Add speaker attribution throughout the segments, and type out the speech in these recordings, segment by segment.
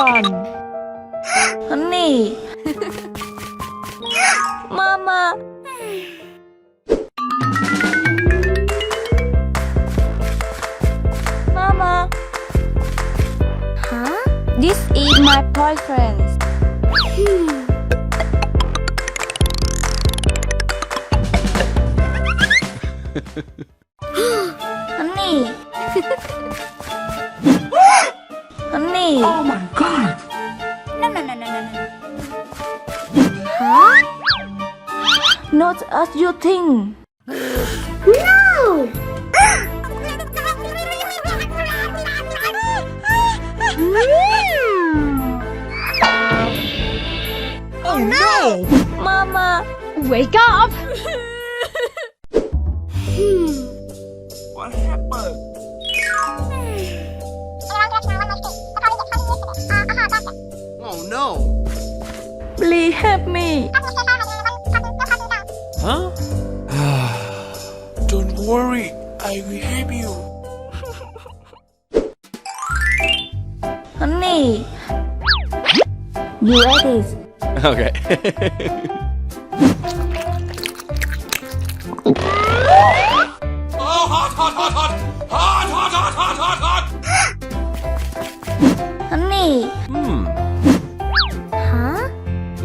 Speaker 1: one. Honey. Mama. Mama.
Speaker 2: Huh?
Speaker 1: This is my boyfriend. Honey. Honey.
Speaker 3: Oh my god!
Speaker 2: No. Huh?
Speaker 1: Not as you think.
Speaker 2: No!
Speaker 3: Oh no!
Speaker 1: Mama.
Speaker 2: Wake up!
Speaker 3: What happened? Oh no!
Speaker 1: Please help me.
Speaker 3: Huh? Don't worry, I will help you.
Speaker 1: Honey. You ready?
Speaker 3: Okay. Oh, hot!
Speaker 1: Honey.
Speaker 2: Huh?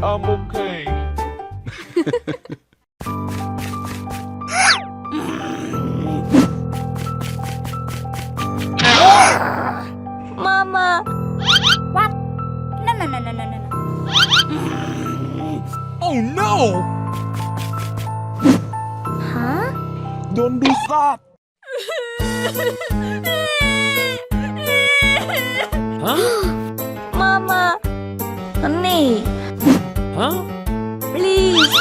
Speaker 3: I'm okay.
Speaker 1: Mama.
Speaker 2: What? No.
Speaker 3: Oh no!
Speaker 2: Huh?
Speaker 3: Don't do that! Huh?
Speaker 1: Mama. Honey.
Speaker 3: Huh?
Speaker 1: Please.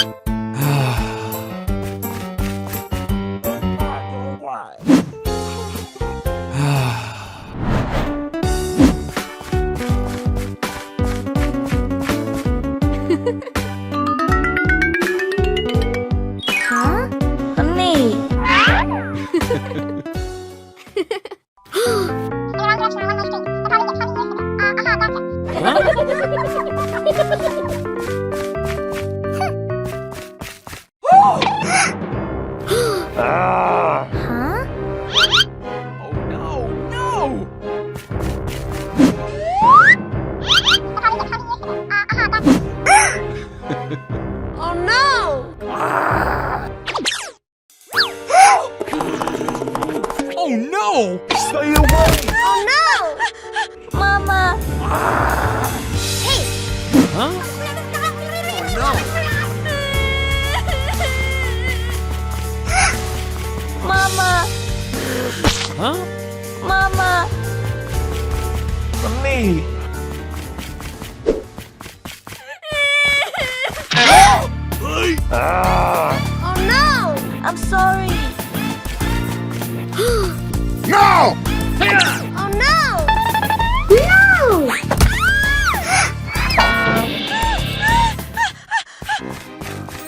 Speaker 2: Huh?
Speaker 1: Honey.
Speaker 2: Huh?
Speaker 3: Oh no! No!
Speaker 2: Oh no!
Speaker 3: Oh no! Stay away!
Speaker 2: Oh no!
Speaker 1: Mama.
Speaker 2: Hey!
Speaker 3: Huh? Oh no!
Speaker 1: Mama.
Speaker 3: Huh?
Speaker 1: Mama.
Speaker 3: Me!
Speaker 2: Oh no!
Speaker 1: I'm sorry.
Speaker 3: No!
Speaker 2: Oh no! No!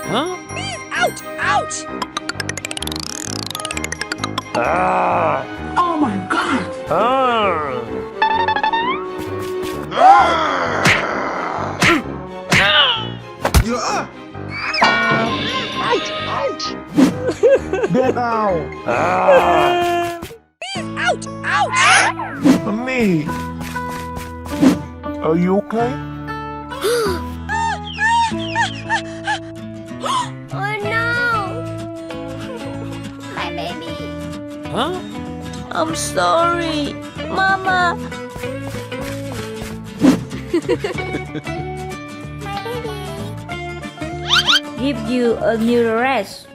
Speaker 3: Huh?
Speaker 2: Ouch! Ouch!
Speaker 3: Oh my god! You're up!
Speaker 2: Ouch! Ouch!
Speaker 3: Get out!
Speaker 2: Ouch! Ouch!
Speaker 3: Me! Are you okay?
Speaker 2: Oh no! My baby.
Speaker 3: Huh?
Speaker 1: I'm sorry. Mama. Give you a new rest.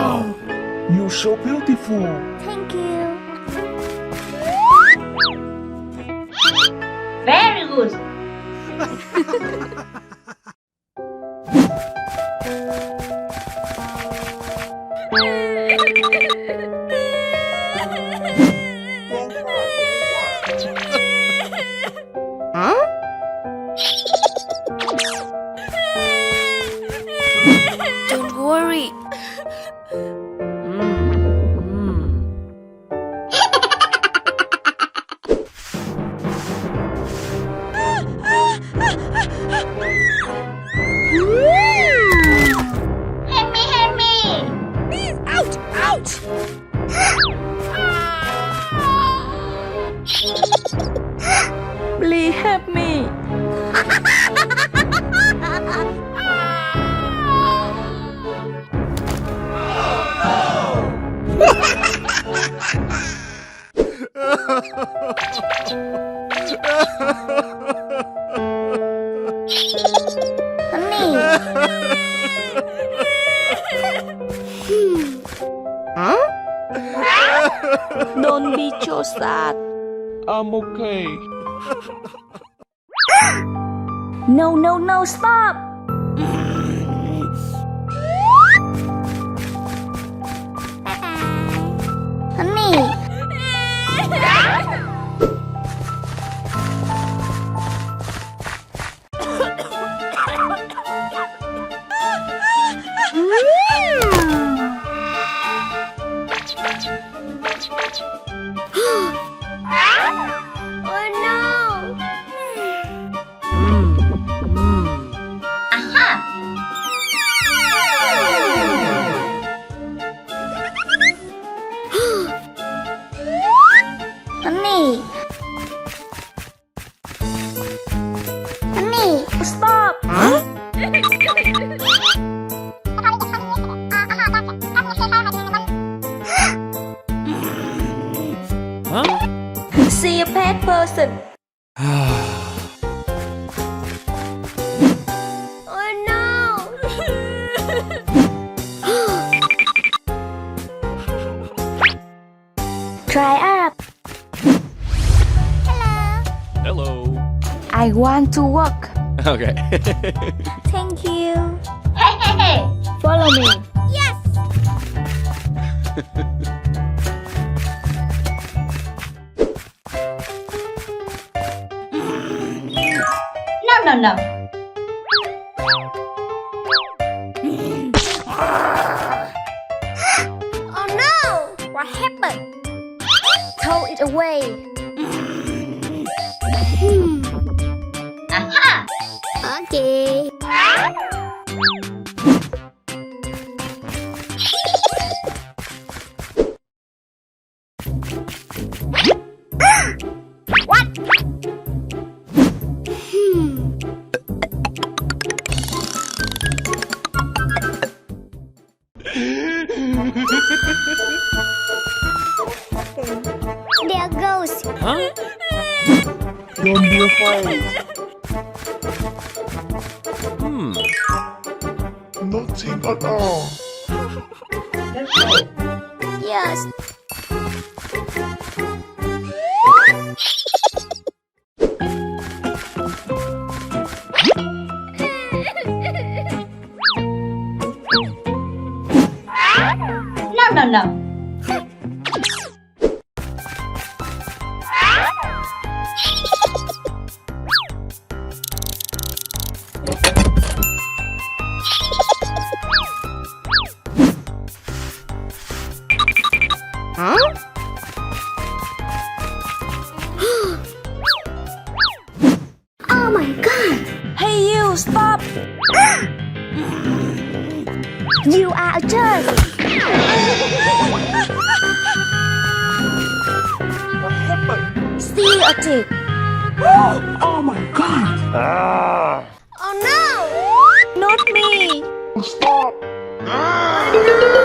Speaker 3: Wow! You're so beautiful.
Speaker 2: Thank you.
Speaker 1: Very good.
Speaker 2: Don't worry.
Speaker 1: Help me.
Speaker 2: Ouch! Ouch!
Speaker 1: Please help me.
Speaker 2: Honey.
Speaker 1: Don't be so sad.
Speaker 3: I'm okay.
Speaker 1: No, stop.
Speaker 2: Honey. Oh no! Honey! Honey!
Speaker 1: Stop.
Speaker 3: Huh?
Speaker 1: See a pet person.
Speaker 2: Oh no!
Speaker 1: Try up.
Speaker 3: Hello.
Speaker 1: I want to walk.
Speaker 3: Okay.
Speaker 2: Thank you.
Speaker 1: Hey. Follow me.
Speaker 2: Yes!
Speaker 1: No.
Speaker 2: Oh no! What happened? Throw it away.
Speaker 1: Aha.
Speaker 2: Okay. What? There goes.
Speaker 3: Huh? Don't be afraid. Nothing at all.
Speaker 2: Yes.
Speaker 1: No.
Speaker 2: Oh my god!
Speaker 1: Hey, you, stop.
Speaker 2: You are a jerk!
Speaker 3: What happened?
Speaker 1: See a tick.
Speaker 3: Oh my god! Ah!
Speaker 2: Oh no!
Speaker 1: Not me.
Speaker 3: Stop!
Speaker 2: Oh no!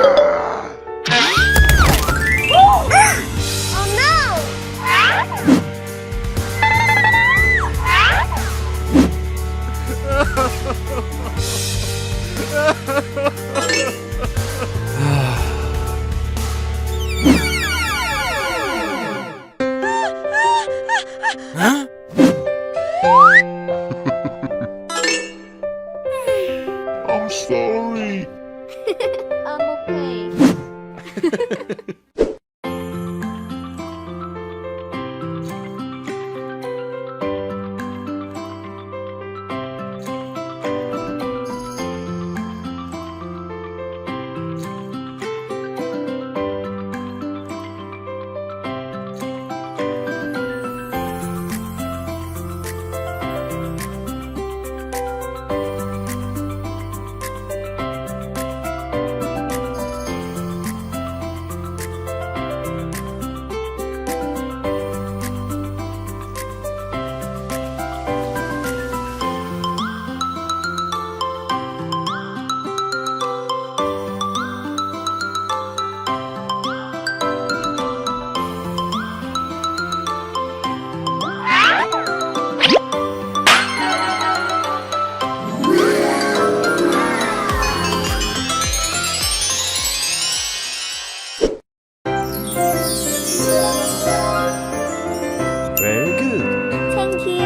Speaker 4: Very good.
Speaker 2: Thank you.